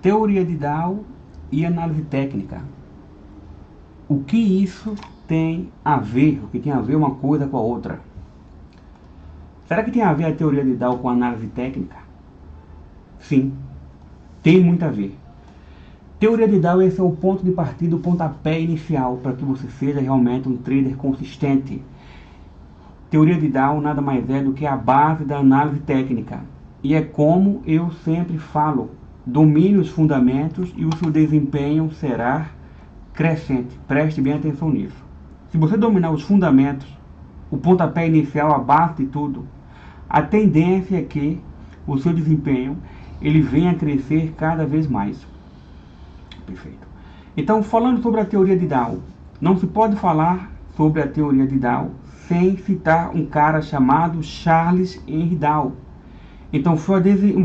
Teoria de Dow e análise técnica. O que isso tem a ver? O que tem a ver uma coisa com a outra? Será que tem a ver a teoria de Dow com a análise técnica? Sim, tem muito a ver. Teoria de Dow, esse é o ponto de partida, o pontapé inicial para que você seja realmente um trader consistente. Teoria de Dow nada mais é do que a base da análise técnica. E é como eu sempre falo, domine os fundamentos e o seu desempenho será crescente. Preste bem atenção nisso. Se você dominar os fundamentos, o pontapé inicial, a base de tudo, a tendência é que o seu desempenho ele venha a crescer cada vez mais. Perfeito. Então, falando sobre a teoria de Dow, não se pode falar sobre a teoria de Dow sem citar um cara chamado Charles Henry Dow. Então, foi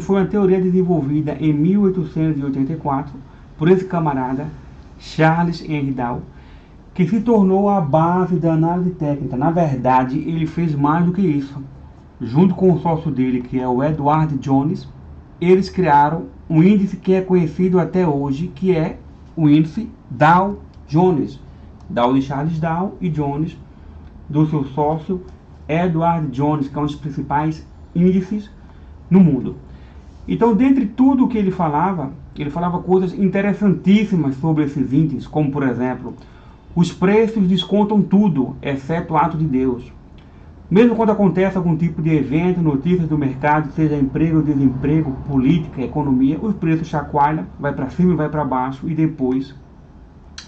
uma teoria desenvolvida em 1884 por esse camarada, Charles Henry Dow, que se tornou a base da análise técnica. Na verdade, ele fez mais do que isso. Junto com o sócio dele, que é o Edward Jones, eles criaram um índice que é conhecido até hoje, que é o índice Dow Jones. Dow de Charles Dow e Jones do seu sócio Edward Jones, que é um dos principais índices no mundo. Então, dentre tudo que ele falava coisas interessantíssimas sobre esses índices, como por exemplo, os preços descontam tudo, exceto o ato de Deus. Mesmo quando acontece algum tipo de evento, notícias do mercado, seja emprego, desemprego, política, economia, os preços chacoalham, vai para cima e vai para baixo e depois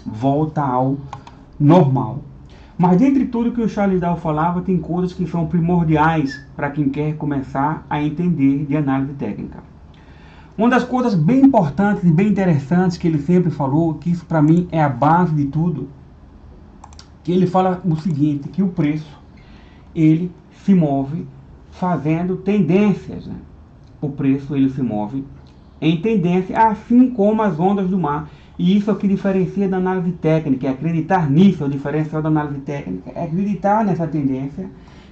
volta ao normal. Mas dentre tudo que o Charles Dow falava, tem coisas que são primordiais para quem quer começar a entender de análise técnica. Uma das coisas bem importantes e bem interessantes que ele sempre falou, que isso para mim é a base de tudo, que ele fala o seguinte, que o preço ele se move fazendo tendências, né? O preço ele se move em tendência, assim como as ondas do mar. E isso é o que diferencia da análise técnica. É acreditar nisso, é o diferencial da análise técnica. É acreditar nessa tendência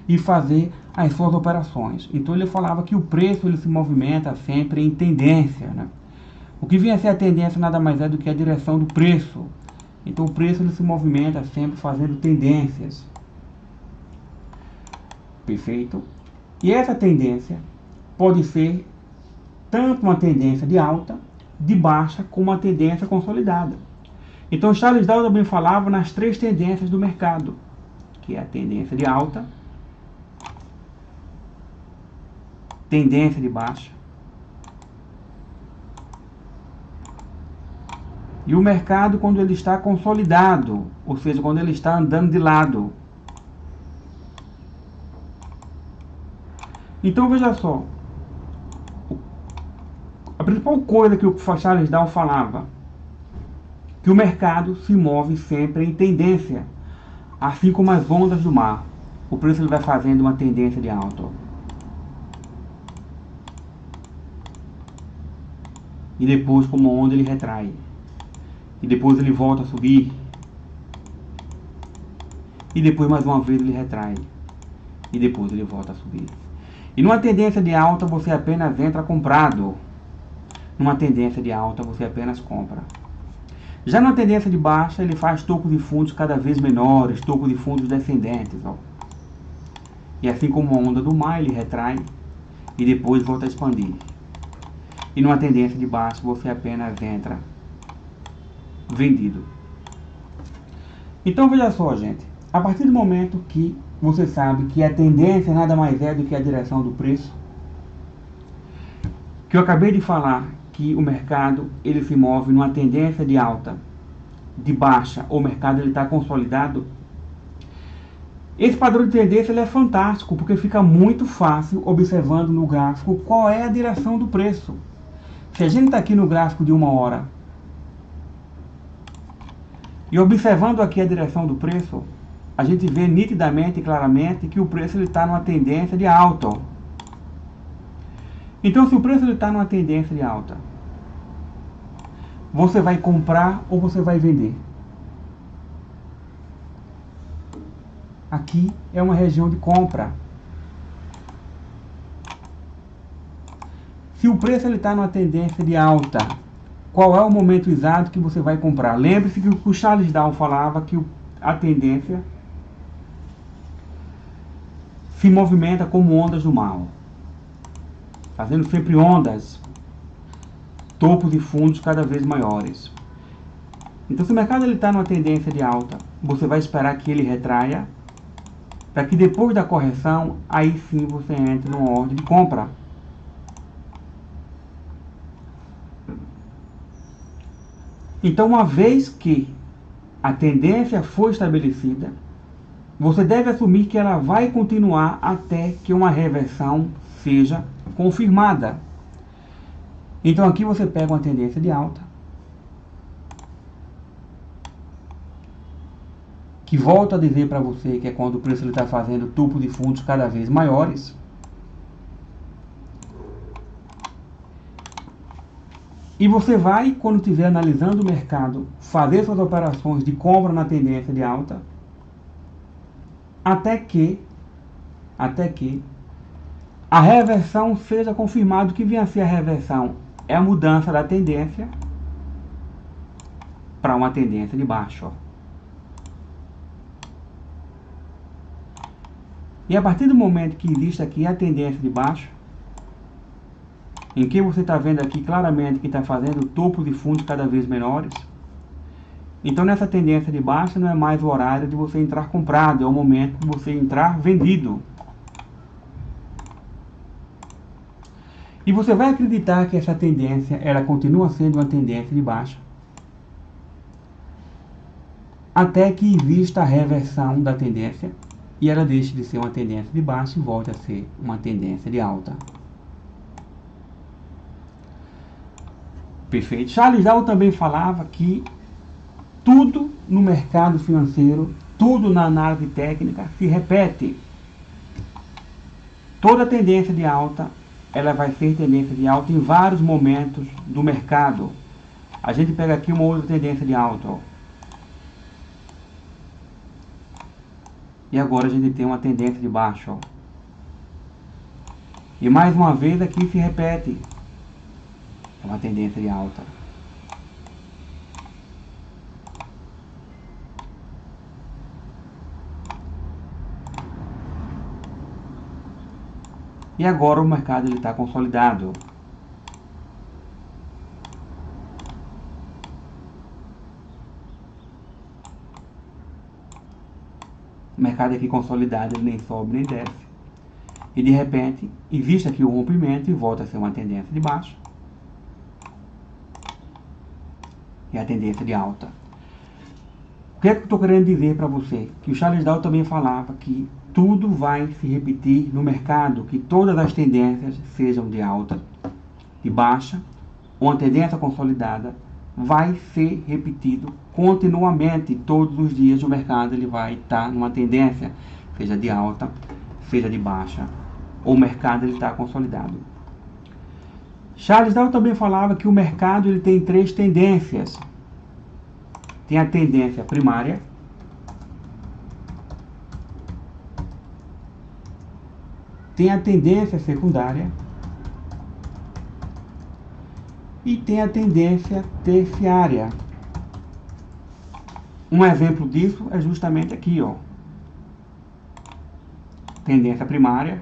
e fazer as suas operações. Então ele falava que o preço ele se movimenta sempre em tendência, né? O que vinha a ser a tendência nada mais é do que a direção do preço. Então o preço ele se movimenta sempre fazendo tendências. Perfeito? E essa tendência pode ser tanto uma tendência de alta, de baixa, como uma tendência consolidada. Então Charles Dow também falava nas três tendências do mercado, que é a tendência de alta, tendência de baixa e o mercado quando ele está consolidado, ou seja, quando ele está andando de lado. Então veja só, a principal coisa que o Charles Dow falava, que o mercado se move sempre em tendência, assim como as ondas do mar. O preço ele vai fazendo uma tendência de alta. E depois, como onda, ele retrai. E depois ele volta a subir. E depois, mais uma vez, ele retrai. E depois ele volta a subir. E numa tendência de alta, você apenas entra comprado. Numa tendência de alta, você apenas compra. Já na tendência de baixa, ele faz tocos de fundos cada vez menores, tocos de fundos descendentes. Ó. E assim como a onda do mar, ele retrai e depois volta a expandir. E numa tendência de baixa, você apenas entra vendido. Então veja só, gente. A partir do momento que você sabe que a tendência nada mais é do que a direção do preço, que eu acabei de falar que o mercado ele se move numa tendência de alta, de baixa, ou o mercado ele está consolidado. Esse padrão de tendência ele é fantástico, porque fica muito fácil observando no gráfico qual é a direção do preço. Se a gente está aqui no gráfico de 1 hora e observando aqui a direção do preço, a gente vê nitidamente e claramente que o preço está numa tendência de alta. Então, se o preço está numa tendência de alta, você vai comprar ou você vai vender? Aqui é uma região de compra. Se o preço está numa tendência de alta, qual é o momento exato que você vai comprar. Lembre-se que o Charles Dow falava que a tendência se movimenta como ondas do mar, fazendo sempre ondas, topos e fundos cada vez maiores. Então, se o mercado está numa tendência de alta, você vai esperar que ele retraia, para que depois da correção, aí sim você entre numa ordem de compra. Então, uma vez que a tendência foi estabelecida, você deve assumir que ela vai continuar até que uma reversão seja confirmada. Então aqui você pega uma tendência de alta, que volto a dizer para você que é quando o preço está fazendo topo de fundos cada vez maiores. E você vai, quando estiver analisando o mercado, fazer suas operações de compra na tendência de alta, até que a reversão seja confirmado. O que vem a ser a reversão? É a mudança da tendência para uma tendência de baixo. E a partir do momento que existe aqui a tendência de baixo, em que você está vendo aqui claramente que está fazendo topos de fundos cada vez menores, então nessa tendência de baixo não é mais o horário de você entrar comprado, é o momento de você entrar vendido. E você vai acreditar que essa tendência, ela continua sendo uma tendência de baixa, até que exista a reversão da tendência e ela deixe de ser uma tendência de baixa e volte a ser uma tendência de alta. Perfeito. Charles Dow também falava que tudo no mercado financeiro, tudo na análise técnica se repete. Toda tendência de alta, ela vai ser tendência de alta em vários momentos do mercado. A gente pega aqui uma outra tendência de alta, ó. E agora a gente tem uma tendência de baixa, ó. E mais uma vez aqui se repete. É uma tendência de alta. E agora o mercado está consolidado. O mercado aqui consolidado, ele nem sobe nem desce. E de repente, existe aqui o rompimento e volta a ser uma tendência de baixa. E a tendência de alta. O que é que eu estou querendo dizer para você? Que o Charles Dow também falava que tudo vai se repetir no mercado, que todas as tendências, sejam de alta, de baixa, ou uma tendência consolidada, vai ser repetido continuamente. Todos os dias o mercado ele vai estar numa tendência, seja de alta, seja de baixa, ou o mercado está consolidado. Charles Dow também falava que o mercado ele tem três tendências. Tem a tendência primária, tem a tendência secundária e tem a tendência terciária. Um exemplo disso é justamente aqui, ó. Tendência primária.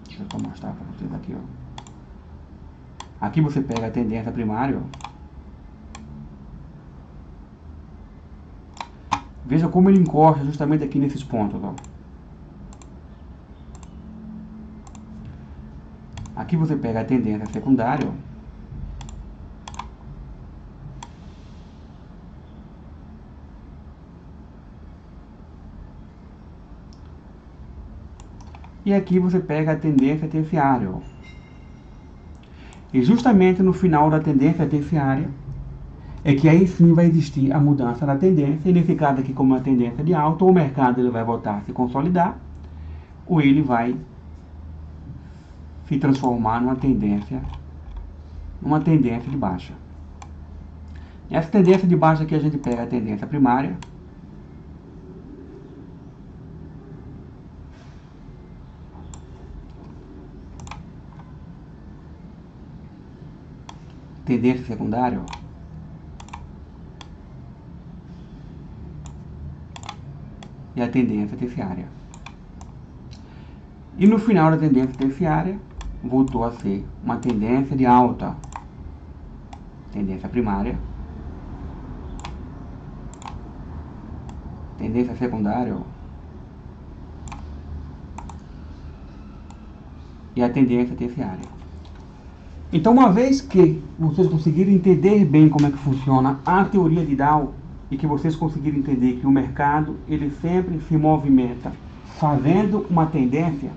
Deixa eu só mostrar para vocês aqui, ó. Aqui você pega a tendência primária, ó. Veja como ele encosta justamente aqui nesses pontos, ó. Aqui você pega a tendência secundária, ó. E aqui você pega a tendência terciária, ó. E justamente no final da tendência terciária é que aí sim vai existir a mudança da tendência. E nesse caso aqui, como uma tendência de alta, o mercado ele vai voltar a se consolidar, ou ele vai se transformar numa tendência de baixa. Essa tendência de baixa aqui a gente pega a tendência primária, tendência secundária, ó, e a tendência terciária. E no final da tendência terciária, voltou a ser uma tendência de alta. Tendência primária. Tendência secundária, ó, e a tendência terciária. Então, uma vez que vocês conseguirem entender bem como é que funciona a teoria de Dow, e que vocês conseguirem entender que o mercado, ele sempre se movimenta fazendo uma tendência,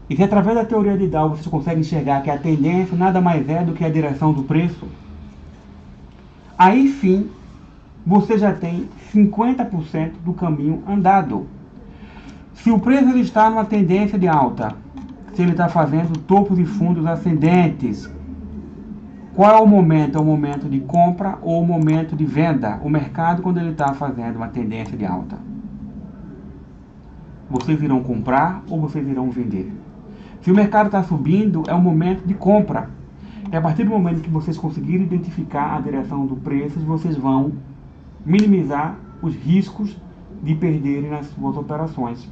e que através da teoria de Dow vocês conseguem enxergar que a tendência nada mais é do que a direção do preço, aí sim você já tem 50% do caminho andado. Se o preço está numa tendência de alta, se ele está fazendo topos e fundos ascendentes, qual é o momento? É o momento de compra ou o momento de venda? O mercado, quando ele está fazendo uma tendência de alta, vocês irão comprar ou vocês irão vender? Se o mercado está subindo, é o momento de compra. E a partir do momento que vocês conseguirem identificar a direção do preço, vocês vão minimizar os riscos de perderem nas suas operações.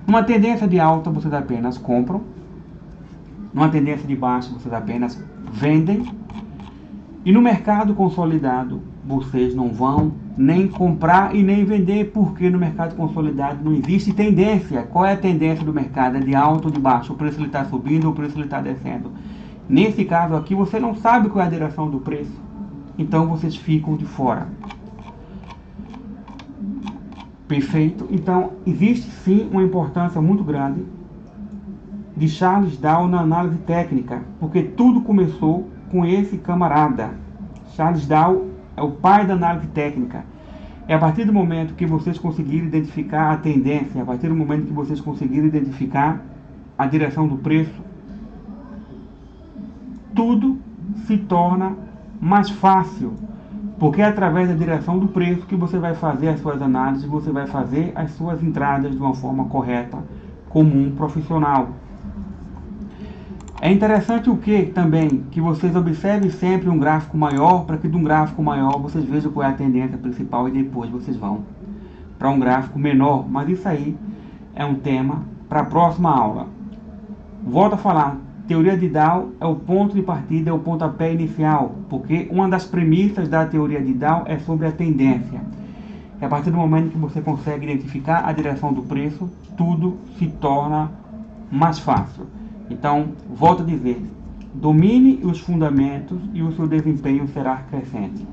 Numa tendência de alta, vocês apenas compram. Numa tendência de baixa, vocês apenas vendem. E no mercado consolidado, vocês não vão nem comprar e nem vender, porque no mercado consolidado não existe tendência. Qual é a tendência do mercado? É de alto ou de baixo? O preço está subindo ou o preço está descendo? Nesse caso aqui, você não sabe qual é a direção do preço. Então, vocês ficam de fora. Perfeito? Então, existe sim uma importância muito grande de Charles Dow na análise técnica, porque tudo começou com esse camarada. Charles Dow é o pai da análise técnica. É a partir do momento que vocês conseguirem identificar a tendência, a partir do momento que vocês conseguirem identificar a direção do preço, tudo se torna mais fácil. Porque é através da direção do preço que você vai fazer as suas análises, você vai fazer as suas entradas de uma forma correta, como um profissional. É interessante o que também? Que vocês observem sempre um gráfico maior, para que de um gráfico maior vocês vejam qual é a tendência principal e depois vocês vão para um gráfico menor. Mas isso aí é um tema para a próxima aula. Volto a falar. Teoria de Dow é o ponto de partida, é o pontapé inicial, porque uma das premissas da teoria de Dow é sobre a tendência. E a partir do momento que você consegue identificar a direção do preço, tudo se torna mais fácil. Então, volto a dizer, domine os fundamentos e o seu desempenho será crescente.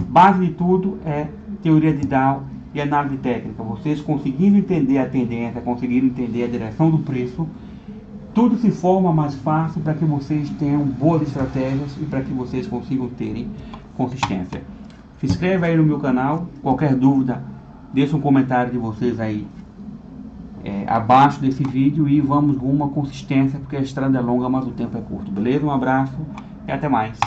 Base de tudo é teoria de Dow e análise técnica. Vocês conseguindo entender a tendência, conseguindo entender a direção do preço, tudo se forma mais fácil para que vocês tenham boas estratégias e para que vocês consigam terem consistência. Se inscreve aí no meu canal. Qualquer dúvida, deixa um comentário de vocês aí abaixo desse vídeo e vamos rumo à consistência, porque a estrada é longa, mas o tempo é curto. Beleza? Um abraço e até mais.